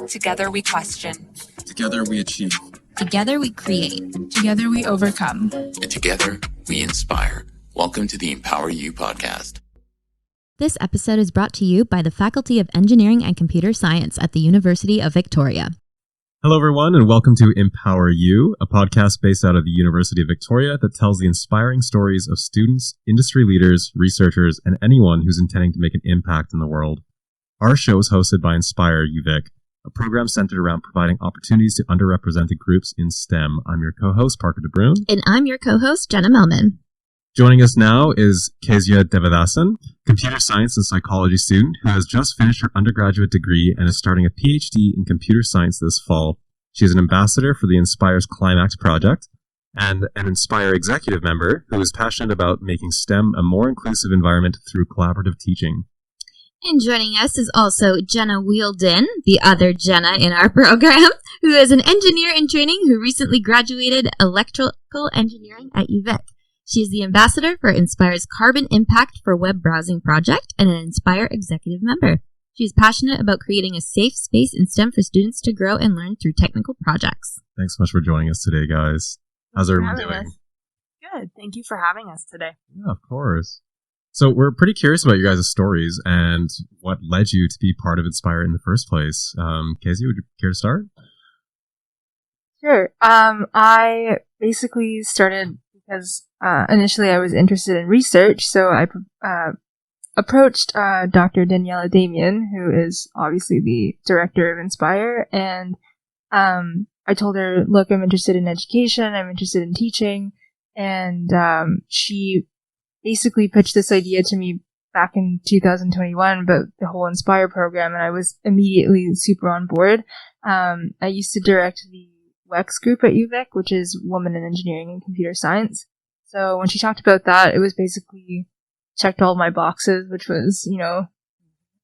Together we question. Together we achieve. Together we create. Together we overcome. And together we inspire. Welcome to the Empower You podcast. This episode is brought to you by the Faculty of Engineering and Computer Science at the University of Victoria. Hello, everyone, and welcome to Empower You, a podcast based out of the University of Victoria that tells the inspiring stories of students, industry leaders, researchers, and anyone who's intending to make an impact in the world. Our show is hosted by Inspire UVic, a program centered around providing opportunities to underrepresented groups in STEM. I'm your co-host, Parker DeBrune. And I'm your co-host, Jenna Melman. Joining us now is Kezia Devasathan, computer science and psychology student who has just finished her undergraduate degree and is starting a PhD in computer science this fall. She is an ambassador for the Inspire's ClimAct project and an Inspire executive member who is passionate about making STEM a more inclusive environment through collaborative teaching. And joining us is also Jenna Wheeldon, the other Jenna in our program, who is an engineer in training who recently graduated electrical engineering at UVic. She is the ambassador for Inspire's Carbon Impact for Web Browsing project and an Inspire executive member. She is passionate about creating a safe space in STEM for students to grow and learn through technical projects. Thanks so much for joining us today, guys. How's everyone doing? Good. Thank you for having us today. Yeah, of course. So we're pretty curious about your guys' stories and what led you to be part of Inspire in the first place. Kezia, would you care to start? Sure. I basically started because initially I was interested in research, so I approached Dr. Daniela Damian, who is obviously the director of Inspire, and I told her, look, I'm interested in education, I'm interested in teaching, and she basically pitched this idea to me back in 2021 about the whole Inspire program, and I was immediately super on board. I used to direct the WECS group at UVic, which is Women in Engineering and Computer Science. So when she talked about that, it was basically checked all my boxes, which was, you know,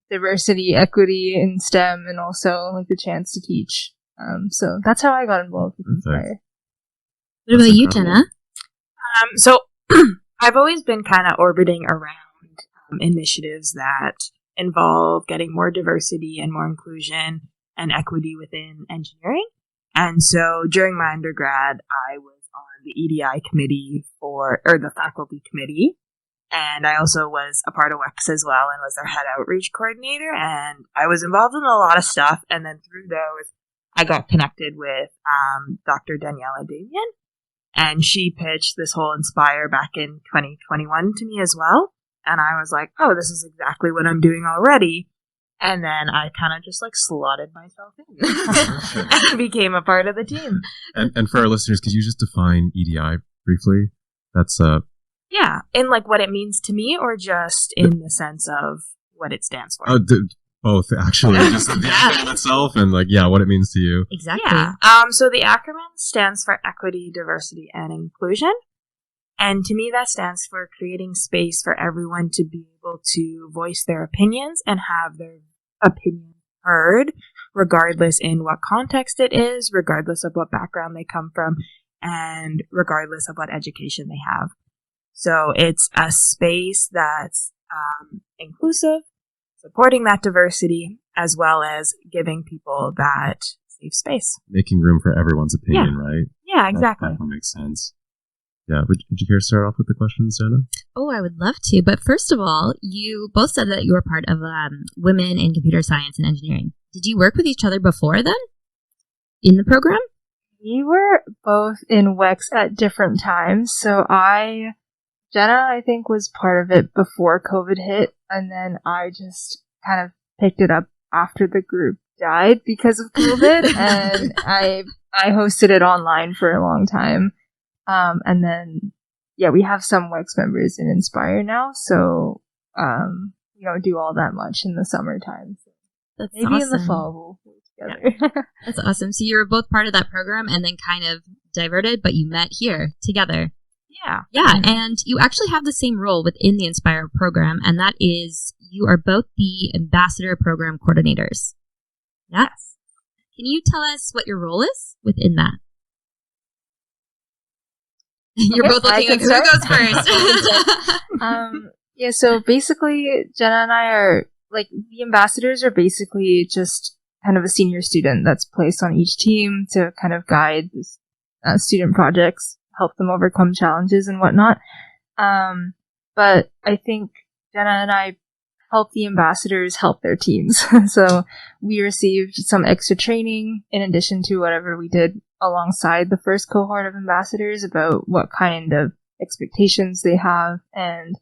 diversity, equity in STEM, and also like the chance to teach. So that's how I got involved with Inspire. What about you, Jenna? So I've always been kind of orbiting around initiatives that involve getting more diversity and more inclusion and equity within engineering. And so during my undergrad, I was on the EDI committee or the faculty committee. And I also was a part of WECS as well and was their head outreach coordinator. And I was involved in a lot of stuff. And then through those, I got connected with Dr. Daniela Damian. And she pitched this whole Inspire back in 2021 to me as well. And I was like, oh, this is exactly what I'm doing already. And then I kind of just like slotted myself in and became a part of the team. And for our listeners, could you just define EDI briefly? That's yeah, in like what it means to me, or just in the sense of what it stands for. Both actually, just the acronym itself and like what it means to you. Exactly. Yeah. So the acronym stands for Equity, Diversity, and Inclusion. And to me, that stands for creating space for everyone to be able to voice their opinions and have their opinion heard, regardless in what context it is, regardless of what background they come from, and regardless of what education they have. So it's a space that's inclusive, supporting that diversity, as well as giving people that safe space. Making room for everyone's opinion, right? Yeah, exactly. That makes sense. Yeah, would you care to start off with the questions, Jenna? Oh, I would love to. But first of all, you both said that you were part of Women in Computer Science and Engineering. Did you work with each other before then? In the program? We were both in WECS at different times. So Jenna, I think, was part of it before COVID hit. And then I just kind of picked it up after the group died because of COVID. And I hosted it online for a long time. And then, we have some WECS members in Inspire now, so we don't do all that much in the summertime. So that's maybe awesome. In the fall we'll work together. That's awesome. So you were both part of that program and then kind of diverted, but you met here together. Yeah. Yeah, and you actually have the same role within the Inspire program, and that is you are both the ambassador program coordinators. Yes. Can you tell us what your role is within that? You're both looking at who goes first. So basically, Jenna and I are, like, the ambassadors are basically just kind of a senior student that's placed on each team to kind of guide this, student projects, help them overcome challenges and whatnot. But I think Jenna and I help the ambassadors help their teams. So we received some extra training in addition to whatever we did alongside the first cohort of ambassadors about what kind of expectations they have. And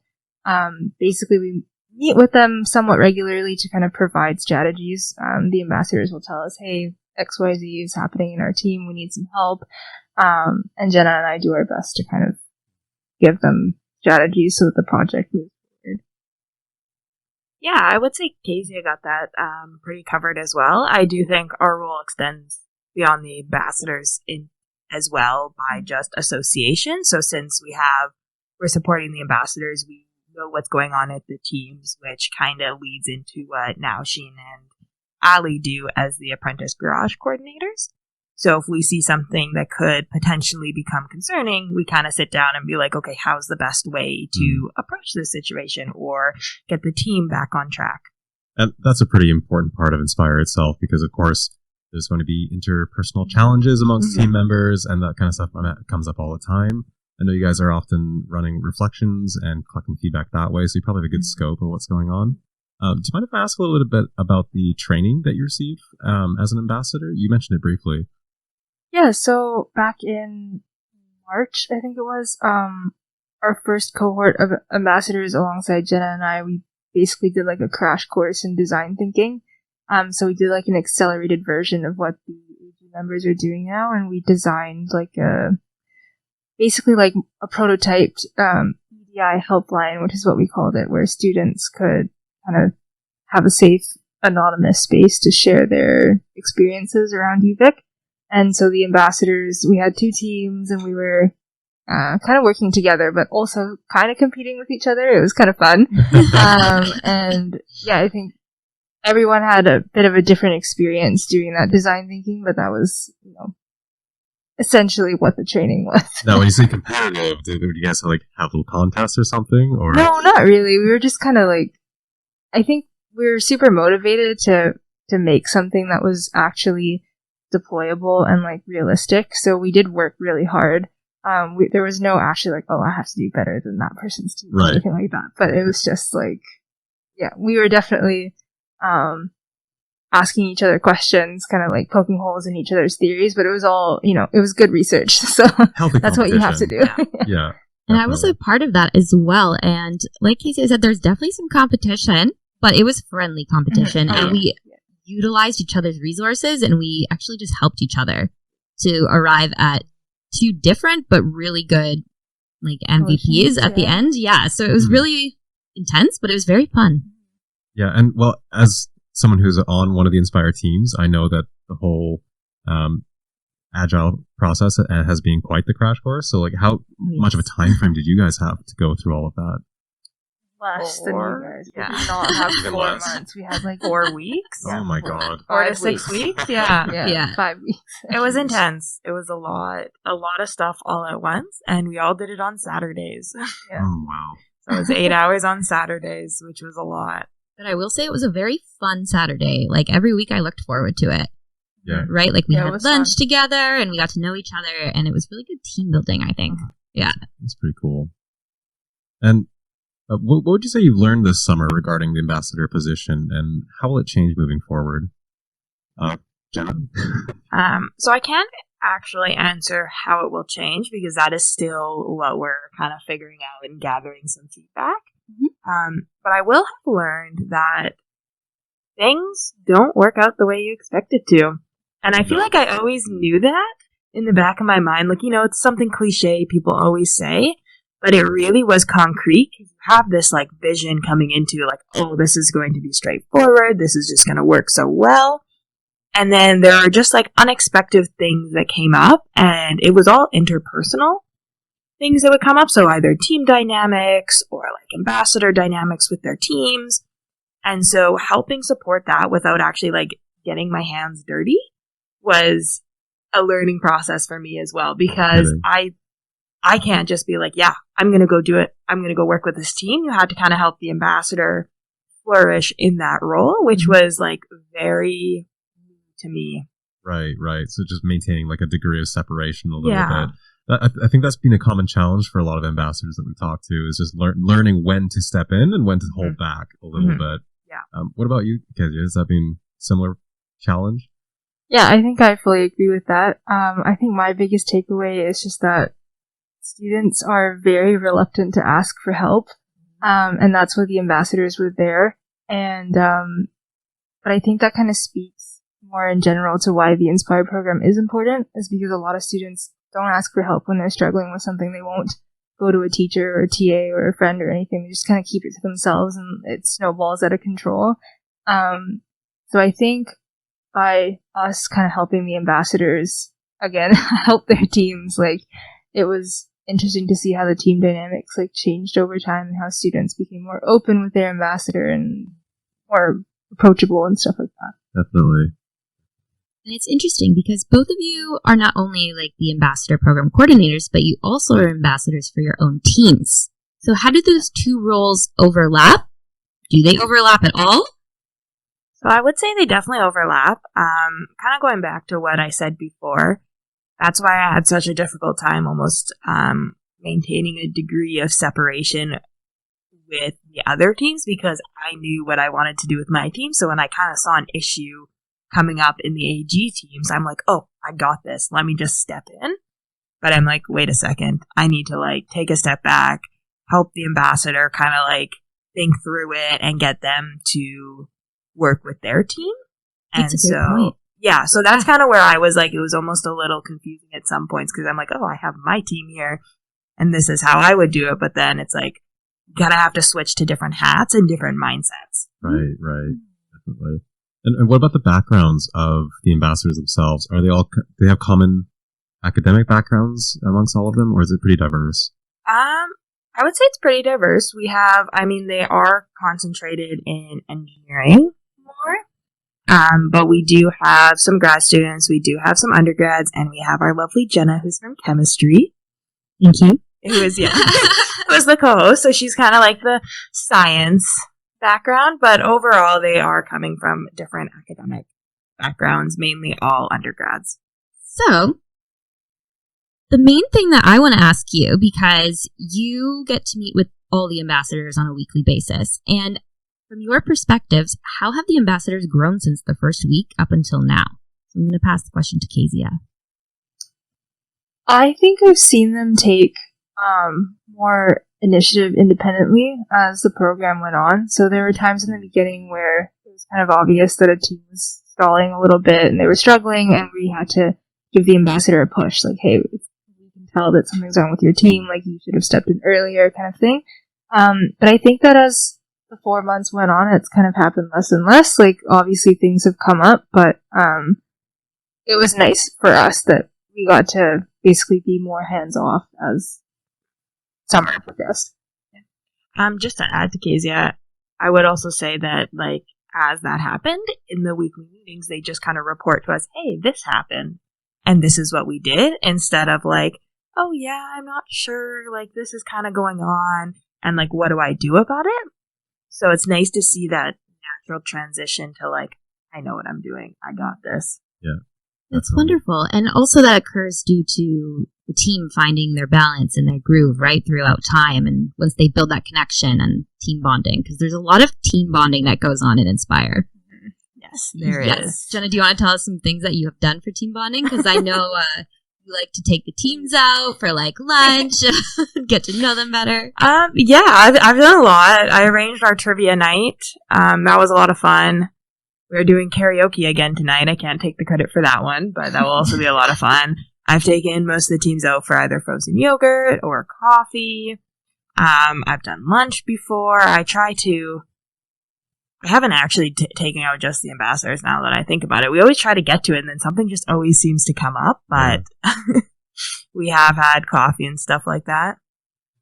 basically we meet with them somewhat regularly to kind of provide strategies. The ambassadors will tell us, hey, XYZ is happening in our team, we need some help. And Jenna and I do our best to kind of give them strategies so that the project moves forward. Yeah, I would say Kezia got that pretty covered as well. I do think our role extends beyond the ambassadors in as well by just association. So since we're supporting the ambassadors, we know what's going on at the teams, which kind of leads into what Nausheen and Ali do as the apprentice garage coordinators. So if we see something that could potentially become concerning, we kind of sit down and be like, okay, how's the best way to approach this situation or get the team back on track? And that's a pretty important part of Inspire itself, because of course there's going to be interpersonal challenges amongst team members, and that kind of stuff comes up all the time. I know you guys are often running reflections and collecting feedback that way, so you probably have a good scope of what's going on. Do you mind if I ask a little bit about the training that you receive as an ambassador? You mentioned it briefly. Yeah, so back in March, I think it was, our first cohort of ambassadors alongside Jenna and I, we basically did like a crash course in design thinking. So we did like an accelerated version of what the AG members are doing now, and we designed like basically like a prototyped EDI helpline, which is what we called it, where students could kind of have a safe, anonymous space to share their experiences around UVic. And so the ambassadors, we had 2 teams, and we were kind of working together, but also kind of competing with each other. It was kind of fun. And yeah, I think everyone had a bit of a different experience doing that design thinking, but that was, essentially what the training was. Now, when you say competitive, did you guys have little contests or something? Or no, not really. We were just kind of like, I think we were super motivated to make something that was actually deployable and like realistic. So we did work really hard. There was no actually like, oh, I have to do better than that person's team or anything like that. But it was just like, yeah, we were definitely asking each other questions, kind of like poking holes in each other's theories. But it was all, it was good research. So that's what you have to do. Yeah. And I was a part of that as well. And like Kezia said, there's definitely some competition, but it was friendly competition. And we utilized each other's resources, and we actually just helped each other to arrive at 2 different but really good like MVPs at the end. Yeah, so it was really intense, but it was very fun. Yeah, and well, as someone who's on one of the Inspire teams, I know that the whole agile process has been quite the crash course. So like, how much of a time frame did you guys have to go through all of that? Less than you guys. We did not have 4 months. We had like 4 weeks. Oh my god. 4 to 6 weeks. Yeah. 5 weeks. It was intense. It was a lot of stuff all at once, and we all did it on Saturdays. Yeah. Oh wow. So it was 8 hours on Saturdays, which was a lot. But I will say it was a very fun Saturday. Like every week I looked forward to it. Yeah. Right? Like we had lunch together, and we got to know each other, and it was really good team building, I think. Yeah. That's pretty cool. And what would you say you've learned this summer regarding the ambassador position, and how will it change moving forward? Jenna? So I can't actually answer how it will change, because that is still what we're kind of figuring out and gathering some feedback. But I will have learned that things don't work out the way you expect it to. And I feel like I always knew that in the back of my mind. Like, it's something cliche people always say, but it really was concrete. You have this like vision coming into like, oh, this is going to be straightforward. This is just going to work so well. And then there are just like unexpected things that came up, and it was all interpersonal things that would come up. So either team dynamics or like ambassador dynamics with their teams. And so helping support that without actually like getting my hands dirty was a learning process for me as well, because I can't just be like, yeah, I'm going to go do it. I'm going to go work with this team. You had to kind of help the ambassador flourish in that role, which was like very to me. Right. So just maintaining like a degree of separation a little Yeah. bit. I think that's been a common challenge for a lot of ambassadors that we talk to, is just learning when to step in and when to hold back a little bit. Yeah. What about you, Kezia? Has that been similar challenge? Yeah, I think I fully agree with that. I think my biggest takeaway is just that students are very reluctant to ask for help, and that's why the ambassadors were there. And but I think that kind of speaks more in general to why the Inspire program is important, is because a lot of students don't ask for help when they're struggling with something. They won't go to a teacher or a TA or a friend or anything. They just kind of keep it to themselves, and it snowballs out of control. So I think by us kind of helping the ambassadors, again, help their teams, like, it was interesting to see how the team dynamics like changed over time, and how students became more open with their ambassador and more approachable and stuff like that. Definitely. And it's interesting because both of you are not only like the ambassador program coordinators, but you also are ambassadors for your own teams. So how do those two roles overlap? Do they overlap at all? So I would say they definitely overlap. Kind of going back to what I said before, that's why I had such a difficult time almost maintaining a degree of separation with the other teams, because I knew what I wanted to do with my team. So when I kind of saw an issue coming up in the AG teams, I'm like, oh, I got this. Let me just step in. But I'm like, wait a second. I need to like take a step back, help the ambassador kind of like think through it and get them to work with their team. That's and a great point. Yeah, so that's kind of where I was like, it was almost a little confusing at some points, because I'm like, oh, I have my team here and this is how I would do it. But then it's like, you gotta have to switch to different hats and different mindsets. Right. Definitely. And what about the backgrounds of the ambassadors themselves? Are do they have common academic backgrounds amongst all of them, or is it pretty diverse? I would say it's pretty diverse. They are concentrated in engineering more. But we do have some grad students, we do have some undergrads, and we have our lovely Jenna, who's from chemistry. Thank you. Who is the co-host, so she's kind of like the science background, but overall they are coming from different academic backgrounds, mainly all undergrads. So, the main thing that I want to ask you, because you get to meet with all the ambassadors on a weekly basis, and from your perspectives, how have the ambassadors grown since the first week up until now? So I'm going to pass the question to Kezia. I think I've seen them take more initiative independently as the program went on. So there were times in the beginning where it was kind of obvious that a team was stalling a little bit and they were struggling, and we had to give the ambassador a push, like, hey, we can tell that something's wrong with your team, like you should have stepped in earlier, kind of thing. But I think that as the 4 months went on, it's kind of happened less and less. Like, obviously things have come up, but it was nice for us that we got to basically be more hands-off as summer progressed. Just to add to Kezia, I would also say that, like, as that happened in the weekly meetings, they just kind of report to us, hey, this happened, and this is what we did, instead of like, oh yeah, I'm not sure, like, this is kind of going on, and like, what do I do about it? So it's nice to see that natural transition to like, I know what I'm doing, I got this. Yeah. That's wonderful. And also that occurs due to the team finding their balance and their groove right throughout time, and once they build that connection and team bonding, because there's a lot of team bonding that goes on in Inspire. Yes, there is. Jenna, do you want to tell us some things that you have done for team bonding? Because I know you like to take the teams out for like lunch, get to know them better. Yeah, I've done a lot. I arranged our trivia night. That was a lot of fun. We're doing karaoke again tonight. I can't take the credit for that one, but that will also be a lot of fun. I've taken most of the teams out for either frozen yogurt or coffee. I've done lunch before. I haven't actually taken out just the ambassadors now that I think about it. We always try to get to it, and then something just always seems to come up, but we have had coffee and stuff like that.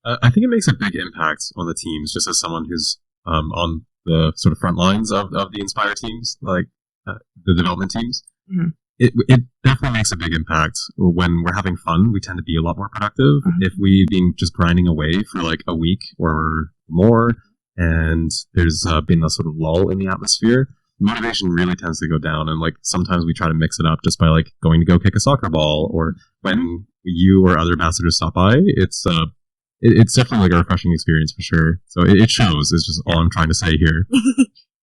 I think it makes a big impact on the teams, just as someone who's on the sort of front lines of the Inspire teams, like the development teams. Mm-hmm. It definitely makes a big impact. When we're having fun, we tend to be a lot more productive. Mm-hmm. If we've been just grinding away for like a week or more, and there's been a sort of lull in the atmosphere, motivation really tends to go down, and like sometimes we try to mix it up just by like going to go kick a soccer ball, or when you or other ambassadors stop by, it's definitely like a refreshing experience for sure. So it shows. Is just all I'm trying to say here.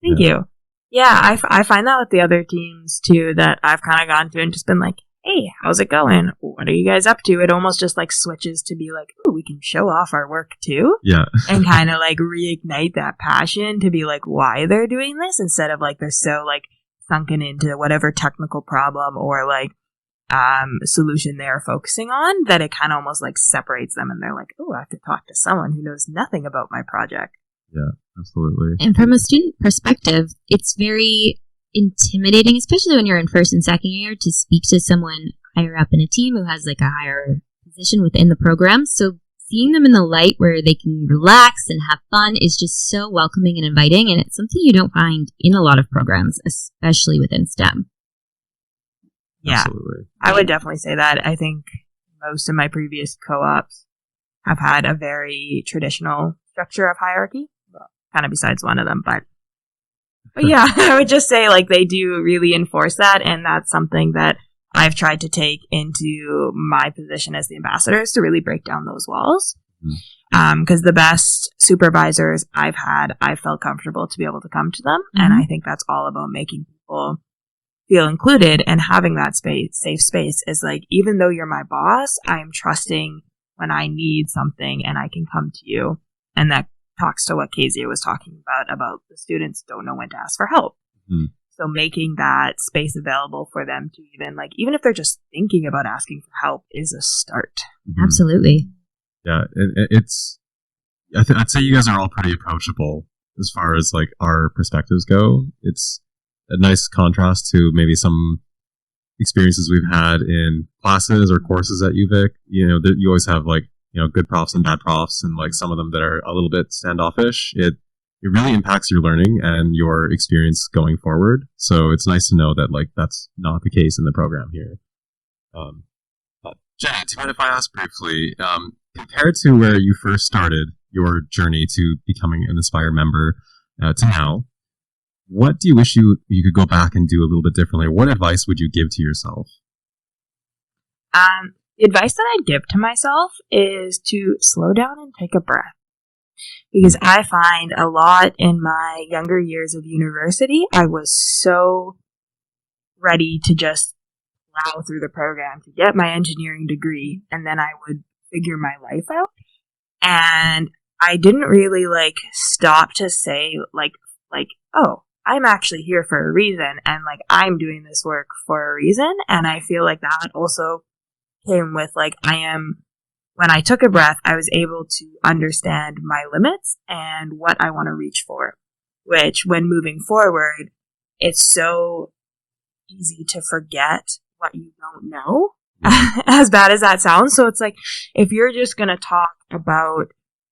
Thank you. Yeah, I find that with the other teams too, that I've kind of gone to and just been like, hey, how's it going? What are you guys up to? It almost just like switches to be like, oh, we can show off our work too. Yeah. And kind of like reignite that passion to be like why they're doing this, instead of like they're so like sunken into whatever technical problem or like solution they're focusing on that it kind of almost like separates them, and they're like, oh, I have to talk to someone who knows nothing about my project. Yeah, absolutely. And from a student perspective, it's very intimidating, especially when you're in first and second year, to speak to someone higher up in a team who has like a higher position within the program. So seeing them in the light where they can relax and have fun is just so welcoming and inviting, and it's something you don't find in a lot of programs, especially within STEM. Yeah, Absolutely. I would definitely say that. I think most of my previous co-ops have had a very traditional structure of hierarchy, kind of besides one of them, but yeah, I would just say like they do really enforce that, and that's something that I've tried to take into my position as the ambassadors to really break down those walls. Because the best supervisors I've had, I felt comfortable to be able to come to them, and I think that's all about making people feel included and having that safe space. Is like, even though you're my boss, I am trusting when I need something, and I can come to you, and that talks to what Kezia was talking about the students don't know when to ask for help. So making that space available for them to even if they're just thinking about asking for help is a start. Absolutely. Yeah, I'd say you guys are all pretty approachable as far as like our perspectives go. It's a nice contrast to maybe some experiences we've had in classes or courses at UVic. You know, you always have like, you know, good profs and bad profs, and like some of them that are a little bit standoffish. It really impacts your learning and your experience going forward. So it's nice to know that like that's not the case in the program here. Jenna, do you mind if I ask briefly, compared to where you first started your journey to becoming an Inspire member to now, what do you wish you could go back and do a little bit differently? What advice would you give to yourself? The advice that I give to myself is to slow down and take a breath. Because I find a lot in my younger years of university, I was so ready to just plow through the program to get my engineering degree, and then I would figure my life out. And I didn't really like stop to say like, oh, I'm actually here for a reason, and like I'm doing this work for a reason. And I feel like that also came with like when I took a breath, I was able to understand my limits and what I want to reach for, which when moving forward, it's so easy to forget what you don't know, as bad as that sounds. So it's like, if you're just going to talk about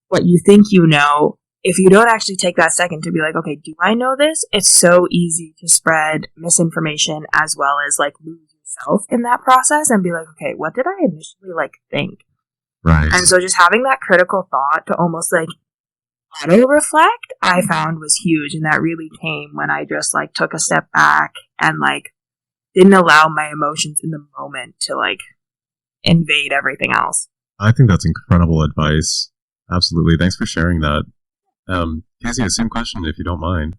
what you think you know, if you don't actually take that second to be like, okay, do I know this? It's so easy to spread misinformation as well as like lose yourself in that process and be like, okay, what did I initially like think? Right. And so just having that critical thought to almost like auto-reflect, I found was huge. And that really came when I just like took a step back and like didn't allow my emotions in the moment to like invade everything else. I think that's incredible advice. Absolutely. Thanks for sharing that. Kezia, same question if you don't mind.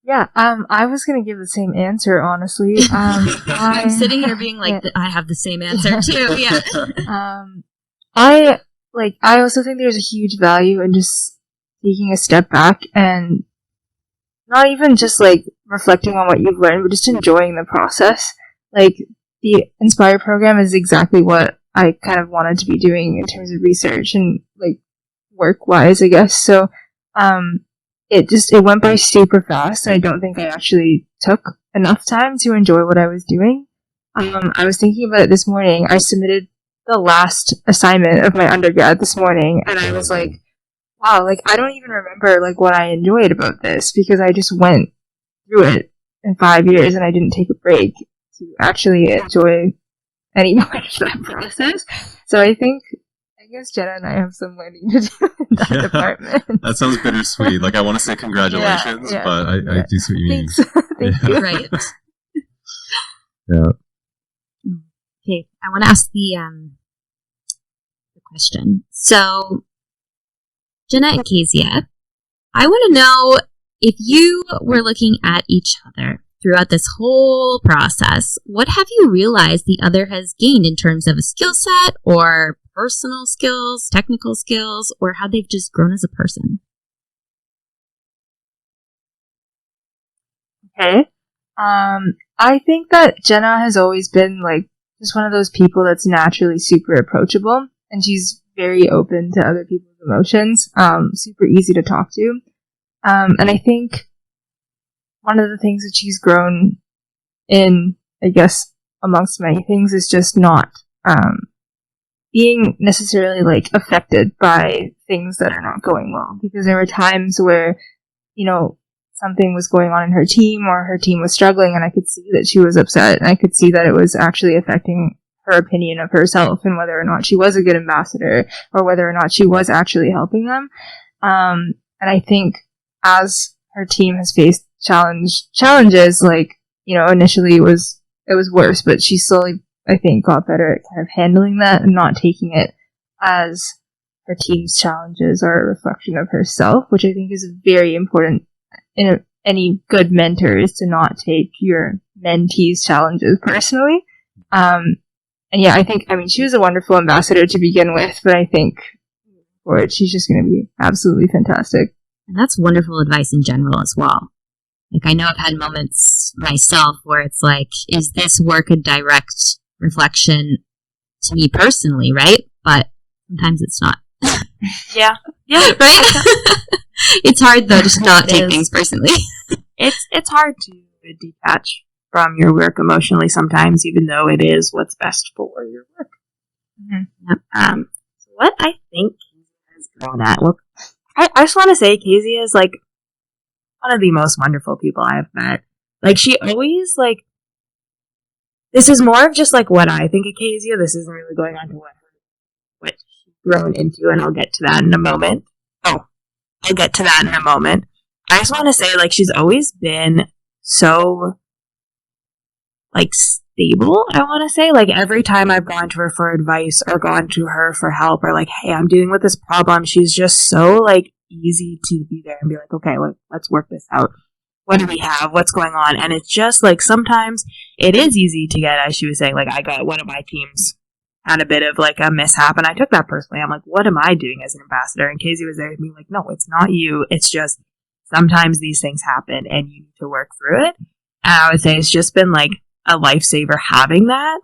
Yeah, I was gonna give the same answer, honestly. I'm sitting here being like, I have the same answer too. Yeah. I also think there's a huge value in just taking a step back and not even just like reflecting on what you've learned, but just enjoying the process. Like the Inspire program is exactly what I kind of wanted to be doing in terms of research and like work-wise, I guess. So, it went by super fast, and I don't think I actually took enough time to enjoy what I was doing. I was thinking about it this morning. I submitted the last assignment of my undergrad this morning, and I was like, wow, like I don't even remember like what I enjoyed about this, because I just went through it in 5 years and I didn't take a break to actually enjoy any part of that process. So I think guess Jenna and I have some learning to do in that department. That sounds bittersweet. Like, I want to say congratulations, but I do see what you mean. Thank you. Right. Yeah. Okay, I want to ask the question. So, Jenna and Kezia, I want to know if you were looking at each other throughout this whole process, what have you realized the other has gained in terms of a skill set or personal skills, technical skills, or how they've just grown as a person? Okay. I think that Jenna has always been like just one of those people that's naturally super approachable, and she's very open to other people's emotions, super easy to talk to. And I think one of the things that she's grown in, I guess, amongst many things, is just not being necessarily like affected by things that are not going well. Because there were times where, you know, something was going on in her team or her team was struggling, and I could see that she was upset, and I could see that it was actually affecting her opinion of herself and whether or not she was a good ambassador or whether or not she was actually helping them. And I think as her team has faced challenges, like, you know, initially it was worse, but she slowly, I think, got better at kind of handling that and not taking it as her team's challenges are a reflection of herself, which I think is very important in any good mentor, is to not take your mentee's challenges personally. And yeah, I mean, she was a wonderful ambassador to begin with, but I think for it, she's just going to be absolutely fantastic. And that's wonderful advice in general as well. Like, I know I've had moments myself where it's like, is this work a direct reflection to me personally, right? But sometimes it's not. Yeah. Right? It's hard, though, to just not take things personally. It's hard to detach from your work emotionally sometimes, even though it is what's best for your work. Mm-hmm. So what I think Kezia has grown at, well, I just want to say Kezia is, like, one of the most wonderful people I have met. Like, she always, like, this is more of just, like, what I think of Kezia. This isn't really going on to what she's grown into, and I'll get to that in a moment. I'll get to that in a moment. I just want to say, like, she's always been so, like, stable, I want to say. Like, every time I've gone to her for advice or gone to her for help or, like, hey, I'm dealing with this problem, she's just so, like, easy to be there and be like, okay, let's work this out. What do we have? What's going on? And it's just, like, sometimes it is easy to get, as she was saying, like, I got one of my teams had a bit of, like, a mishap, and I took that personally. I'm like, what am I doing as an ambassador? And Kezia was there to be like, no, it's not you. It's just sometimes these things happen, and you need to work through it. And I would say it's just been, like, a lifesaver having that,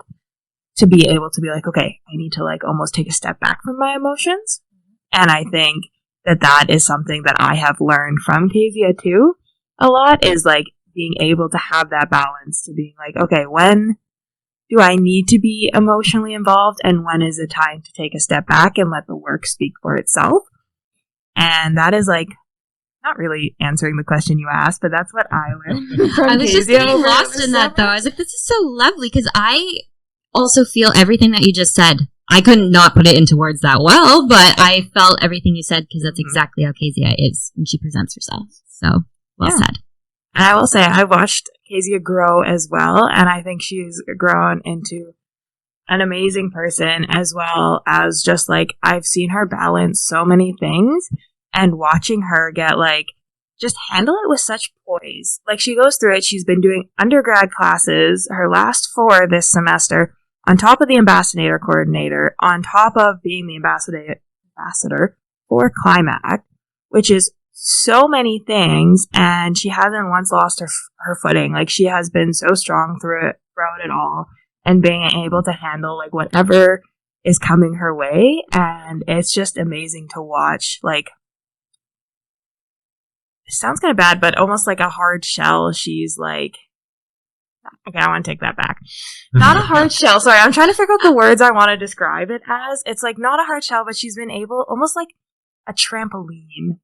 to be able to be like, okay, I need to, like, almost take a step back from my emotions. And I think that is something that I have learned from Kezia, too, a lot, is, like, being able to have that balance, to being like, okay, when do I need to be emotionally involved, and when is it time to take a step back and let the work speak for itself? And that is, like, not really answering the question you asked, but that's what I learned. I was just getting lost in that, though. I was like, this is so lovely, because I also feel everything that you just said. I couldn't not put it into words that well, but I felt everything you said, because that's exactly how Kezia is when she presents herself. So, well said. And I will say, I watched Kezia grow as well, and I think she's grown into an amazing person, as well as just, like, I've seen her balance so many things, and watching her get, like, just handle it with such poise. Like, she goes through it, she's been doing undergrad classes, her last 4 this semester, on top of the ambassador coordinator, on top of being the ambassador for ClimAct, which is so many things, and she hasn't once lost her footing. Like, she has been so strong throughout it all, and being able to handle, like, whatever is coming her way. And it's just amazing to watch. Like, it sounds kind of bad, but almost like a hard shell. She's like, okay, I want to take that back. Not a hard shell. Sorry, I'm trying to figure out the words I want to describe it as. It's like not a hard shell, but she's been able, almost like a trampoline.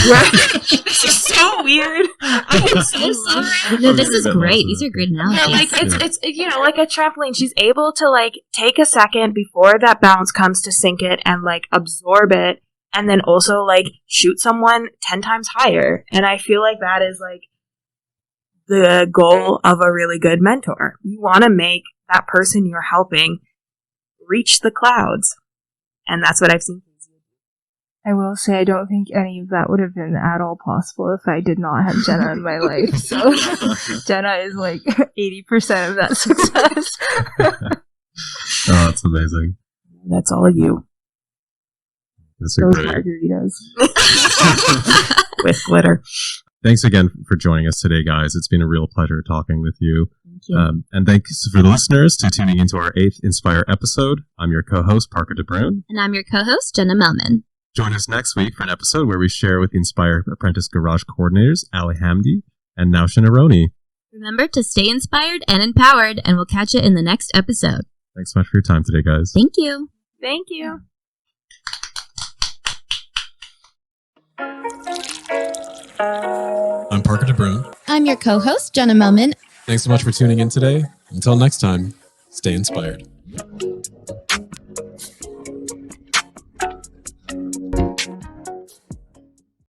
This is so weird. I'm so sorry. No, this is great. These are great analogies. Like it's like a trampoline. She's able to like take a second before that bounce comes to sink it and like absorb it, and then also like shoot someone 10 times higher. And I feel like that is like the goal of a really good mentor. You want to make that person you're helping reach the clouds, and that's what I've seen. I will say I don't think any of that would have been at all possible if I did not have Jenna in my life. So Jenna is like 80% of that success. Oh, that's amazing. That's all of you. Those Those margaritas. With glitter. Thanks again for joining us today, guys. It's been a real pleasure talking with you. Thank you. And thanks for the listeners to tuning into our 8th Inspire episode. I'm your co-host, Parker DeBrune. And I'm your co-host, Jenna Melman. Join us next week for an episode where we share with the Inspire Apprentice Garage coordinators, Ali Hamdi and Naushin Aroni. Remember to stay inspired and empowered, and we'll catch you in the next episode. Thanks so much for your time today, guys. Thank you. Thank you. I'm Parker DeBrune. I'm your co-host, Jenna Melman. Thanks so much for tuning in today. Until next time, stay inspired.